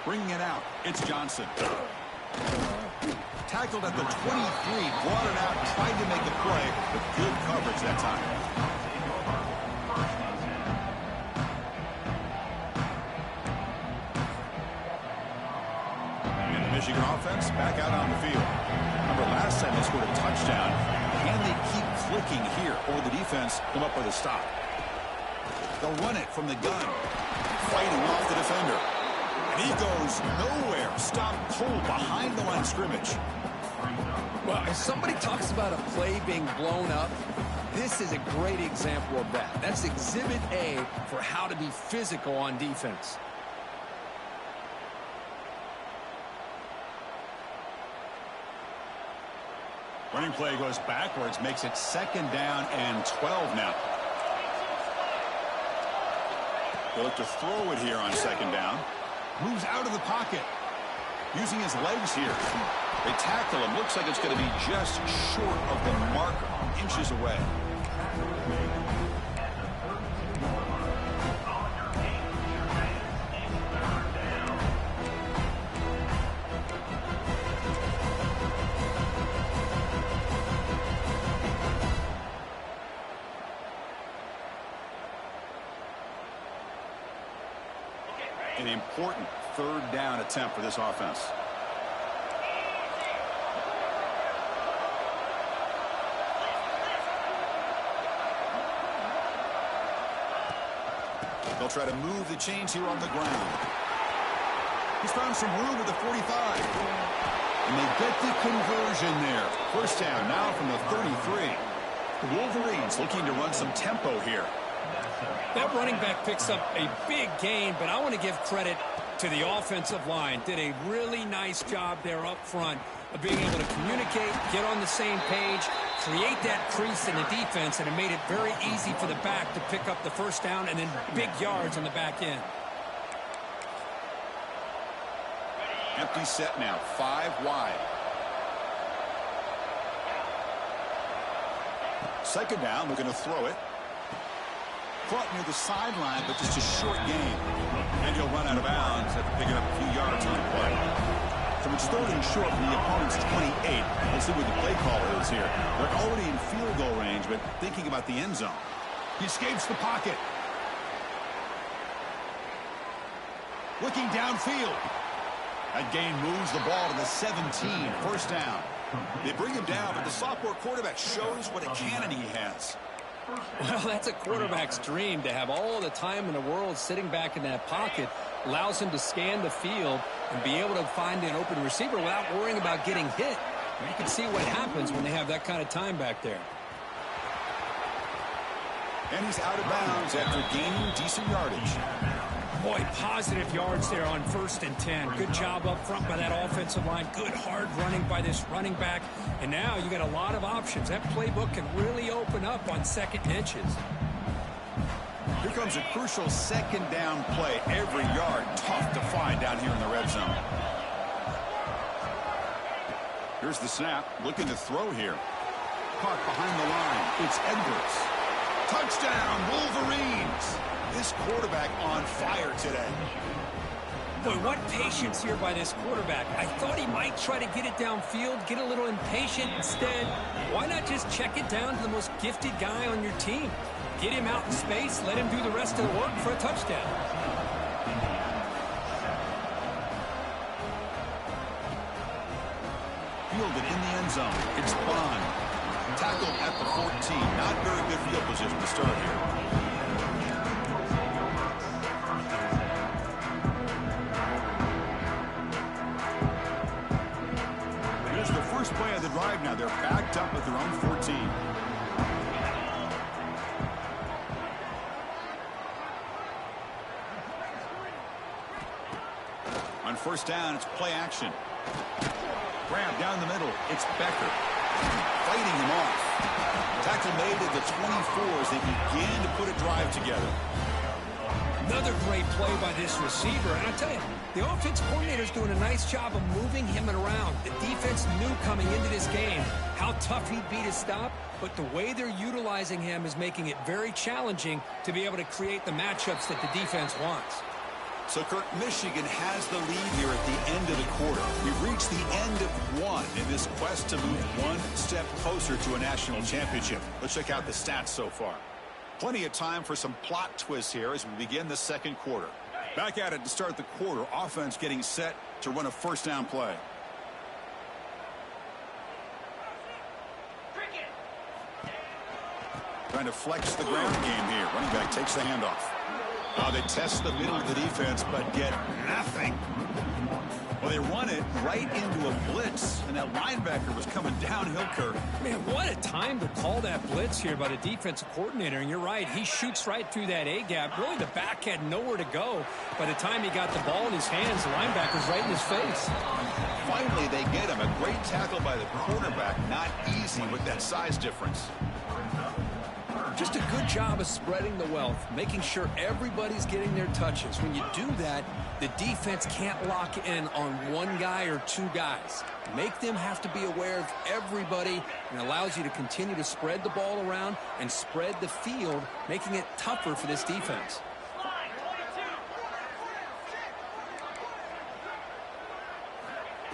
Bringing it out, it's Johnson. Tackled at the 23, brought it out, tried to make a play, but good coverage that time. And the Michigan offense back out on the field. Remember last time they scored a touchdown. Can they keep clicking here, or the defense come up with a stop? They'll run it from the gun, fighting off the defender. And he goes nowhere. Stop cold behind the line of scrimmage. Well, if somebody talks about a play being blown up, this is a great example of that. That's exhibit A for how to be physical on defense. Running play goes backwards, makes it 2nd down and 12 now. They'll look to throw it here on 2nd down. Moves out of the pocket. Using his legs here. They tackle him. Looks like it's going to be just short of the marker. Inches away. An important 3rd down attempt for this offense. They'll try to move the chains here on the ground. He's found some room at the 45. And they get the conversion there. 1st down now from the 33. The Wolverines looking to run some tempo here. That running back picks up a big gain, but I want to give credit to the offensive line. Did a really nice job there up front of being able to communicate, get on the same page, create that crease in the defense, and it made it very easy for the back to pick up the 1st down and then big yards on the back end. Empty set now, 5 wide. 2nd down, looking to throw it. Caught near the sideline, but just a short gain. And he'll run out of bounds after picking up a few yards on the play. So it's 3rd and short from the opponent's 28. We'll see what the play call is here. They're already in field goal range, but thinking about the end zone. He escapes the pocket. Looking downfield. That gain moves the ball to the 17. 1st down. They bring him down, but the sophomore quarterback shows what a cannon he has. Well, that's a quarterback's dream, to have all the time in the world sitting back in that pocket. Allows him to scan the field and be able to find an open receiver without worrying about getting hit. You can see what happens when they have that kind of time back there. And he's out of bounds after gaining decent yardage. Boy, positive yards there on 1st and 10. Good job up front by that offensive line. Good hard running by this running back. And now you got a lot of options. That playbook can really open up on 2nd and inches. Here comes a crucial 2nd down play. Every yard tough to find down here in the red zone. Here's the snap. Looking to throw here. Caught behind the line. It's Edwards. Touchdown, Wolverines. This quarterback on fire today. Boy, what patience here by this quarterback. I thought he might try to get it downfield, get a little impatient. Instead, why not just check it down to the most gifted guy on your team? Get him out in space, let him do the rest of the work for a touchdown. Fielded in the end zone. It's Bond. Tackled at the 14. Not very good field position to start here. First play of the drive now. They're backed up at their own 14. On 1st down, it's play action. Grab down the middle. It's Becker. Fighting him off. Tackle made at the 24 as they begin to put a drive together. Another great play by this receiver. And I tell you, the offense coordinator's doing a nice job of moving him around. The defense knew coming into this game how tough he'd be to stop, but the way they're utilizing him is making it very challenging to be able to create the matchups that the defense wants. So, Kirk, Michigan has the lead here at the end of the quarter. We've reached the end of one in this quest to move one step closer to a national championship. Let's check out the stats so far. Plenty of time for some plot twists here as we begin the second quarter. Back at it to start the quarter. Offense getting set to run a first down play. Trying to flex the ground game here. Running back takes the handoff. They test the middle of the defense, but get nothing. Well, they run it right into a blitz, and that linebacker was coming downhill, Kirk. Man, what a time to call that blitz here by the defensive coordinator. And you're right, he shoots right through that A-gap. Really, the back had nowhere to go. By the time he got the ball in his hands, the linebacker's right in his face. Finally, they get him. A great tackle by the quarterback. Not easy with that size difference. Just a good job of spreading the wealth, making sure everybody's getting their touches. When you do that, the defense can't lock in on one guy or two guys. Make them have to be aware of everybody, and allows you to continue to spread the ball around and spread the field, making it tougher for this defense.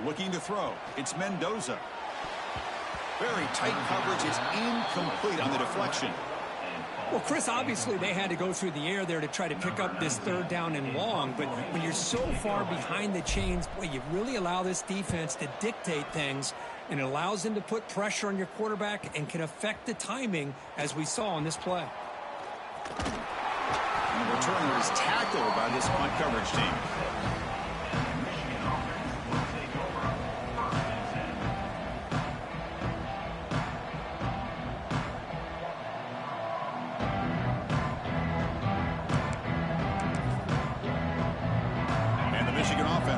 Looking to throw. It's Mendoza. Very tight coverage. It's incomplete on the deflection. Well, Chris, obviously they had to go through the air there to try to pick up this third down and long, but when you're so far behind the chains, boy, you really allow this defense to dictate things, and it allows them to put pressure on your quarterback and can affect the timing, as we saw on this play. And the returner is tackled by this punt coverage team.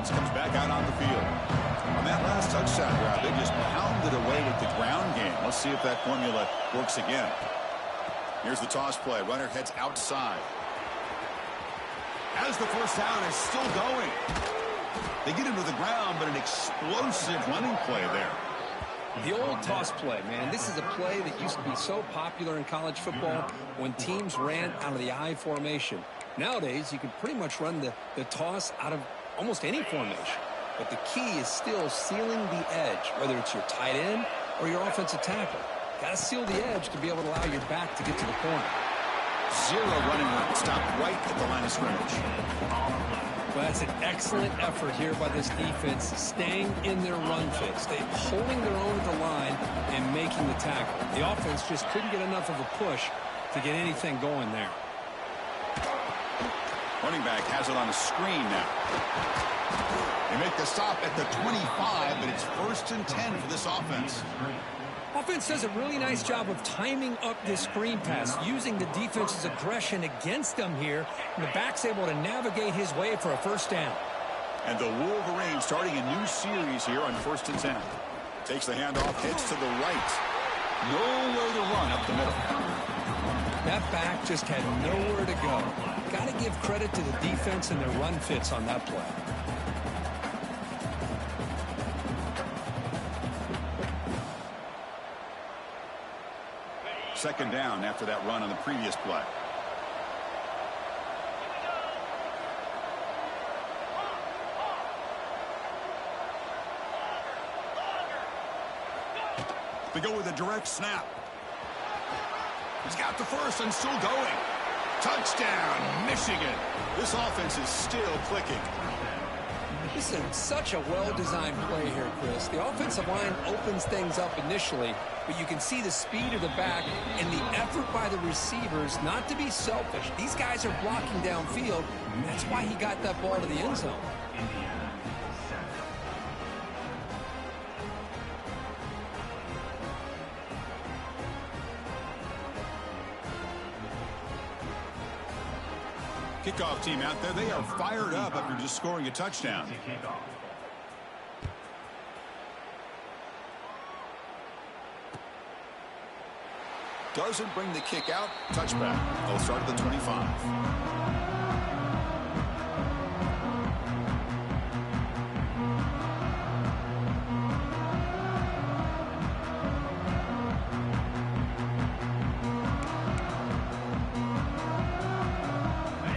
Comes back out on the field. On that last touchdown drive, they just pounded away with the ground game. Let's see if that formula works again. Here's the toss play. Runner heads outside. As the first down is still going. They get him to the ground, but an explosive running play there. The old toss play, man. This is a play that used to be so popular in college football when teams ran out of the I formation. Nowadays, you can pretty much run the toss out of almost any formation. But the key is still sealing the edge, whether it's your tight end or your offensive tackle. Got to seal the edge to be able to allow your back to get to the corner. Zero running room. Stopped right at the line of scrimmage. Well, that's an excellent effort here by this defense, staying in their run fits. They're holding their own at the line and making the tackle. The offense just couldn't get enough of a push to get anything going there. Running back has it on the screen now. They make the stop at the 25, but it's 1st and 10 for this offense. Offense does a really nice job of timing up this screen pass, using the defense's aggression against them here, and the back's able to navigate his way for a first down. And the Wolverines starting a new series here on 1st and 10. Takes the handoff, hits to the right. Nowhere to run up the middle. That back just had nowhere to go. Got to give credit to the defense and their run fits on that play. Second down after that run on the previous play. They go with a direct snap. He's got the first and still going. Touchdown, Michigan. This offense is still clicking. This is such a well-designed play here, Chris. The offensive line opens things up initially, but you can see the speed of the back and the effort by the receivers not to be selfish. These guys are blocking downfield, and that's why he got that ball to the end zone. Kickoff team out there, they are fired up after just scoring a touchdown. Doesn't bring the kick out. Touchback. They'll start at the 25.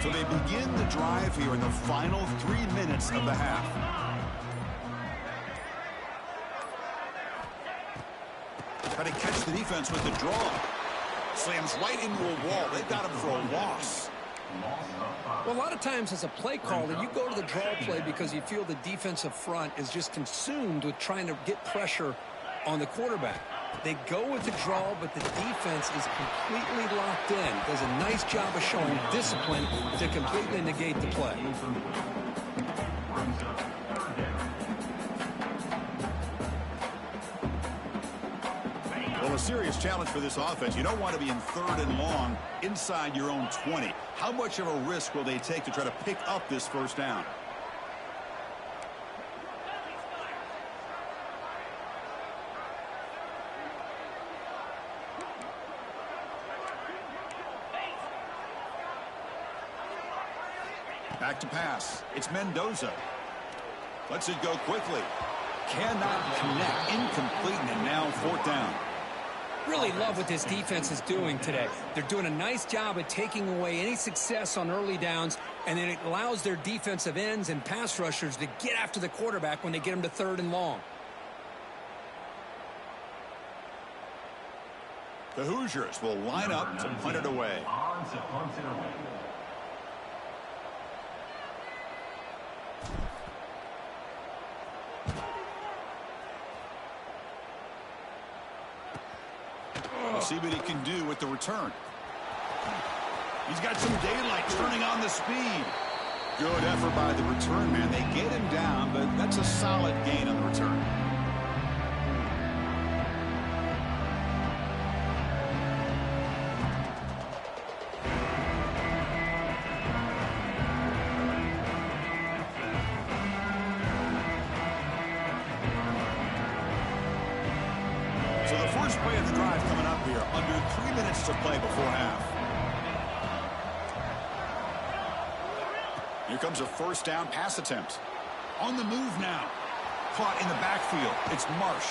So they begin the drive here in the final 3 minutes of the half. Try to catch the defense with the draw. Slams right into a wall. They've got him for a loss. Well, a lot of times as a play caller, you go to the draw play because you feel the defensive front is just consumed with trying to get pressure on the quarterback. They go with the draw, but the defense is completely locked in. Does a nice job of showing discipline to completely negate the play. Well, a serious challenge for this offense. You don't want to be in 3rd and long inside your own 20. How much of a risk will they take to try to pick up this first down? Back to pass. It's Mendoza. Lets it go quickly. Cannot connect. Incomplete, and now 4th down. Really love what this defense is doing today. They're doing a nice job of taking away any success on early downs, and then it allows their defensive ends and pass rushers to get after the quarterback when they get them to 3rd and long. The Hoosiers will line up to punt it away. We'll see what he can do with the return. He's got some daylight, turning on the speed. Good effort by the return man. They get him down, but that's a solid gain on the return. So the first play of the drive coming up here, under 3 minutes to play before half. Here comes a first down pass attempt. On the move now. Caught in the backfield. It's Marsh.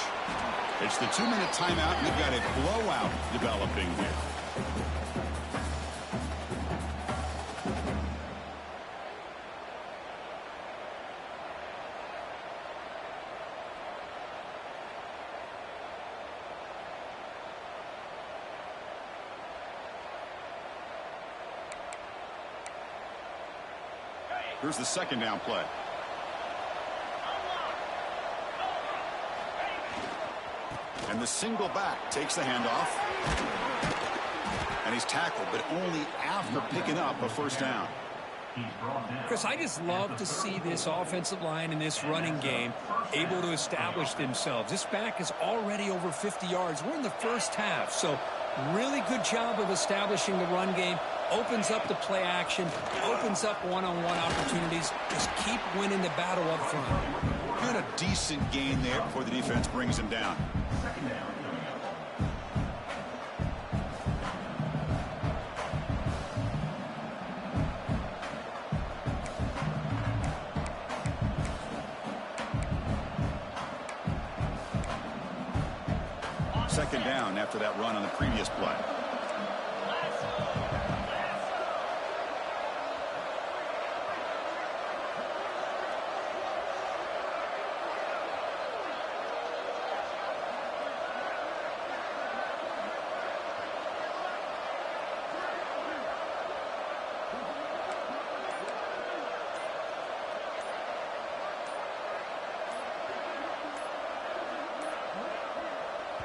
It's the 2-minute timeout, and they've got a blowout developing here. Here's the 2nd down play. And the single back takes the handoff. And he's tackled, but only after picking up a first down. Chris, I just love to see this offensive line in this running game able to establish themselves. This back is already over 50 yards. We're in the first half, so really good job of establishing the run game. Opens up the play action, opens up one-on-one opportunities. Just keep winning the battle up front. Got a decent gain there before the defense brings him down. Second down after that run on the previous play.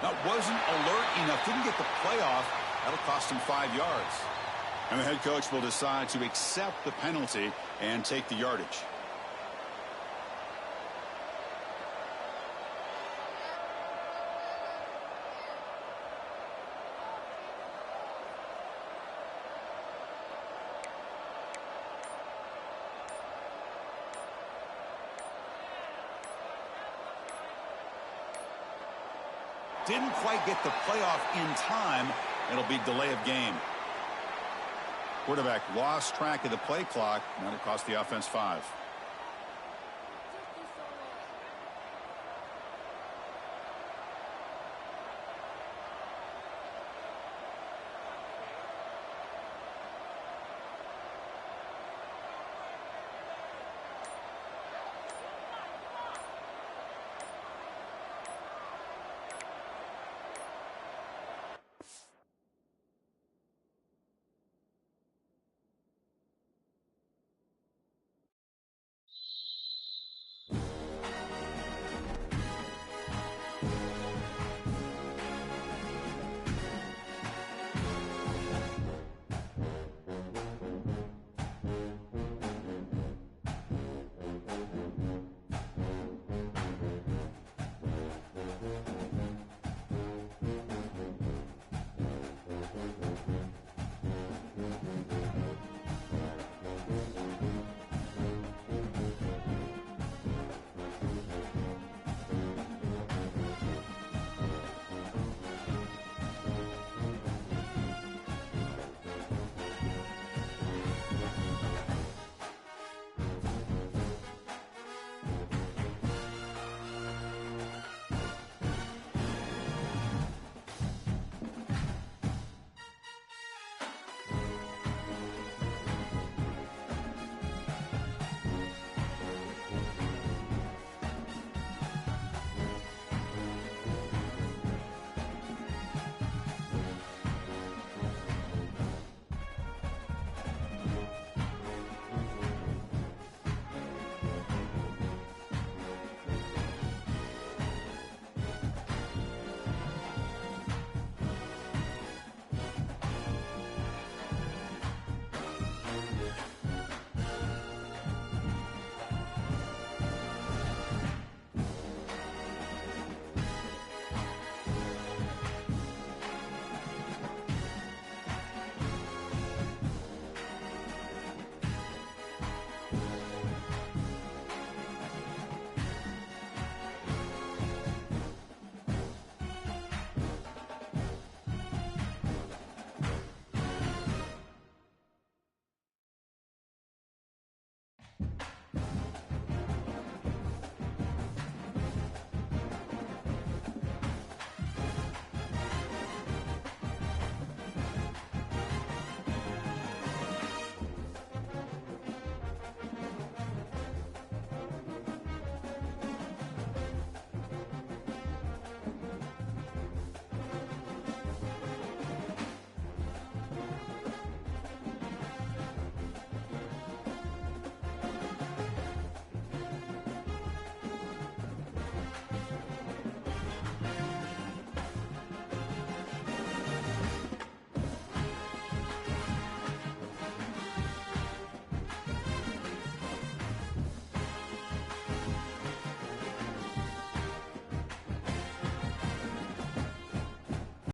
That wasn't alert enough. Didn't get the play off. That'll cost him 5 yards. And the head coach will decide to accept the penalty and take the yardage. Didn't quite get the playoff in time. It'll be delay of game. Quarterback lost track of the play clock. That'll cost the offense 5.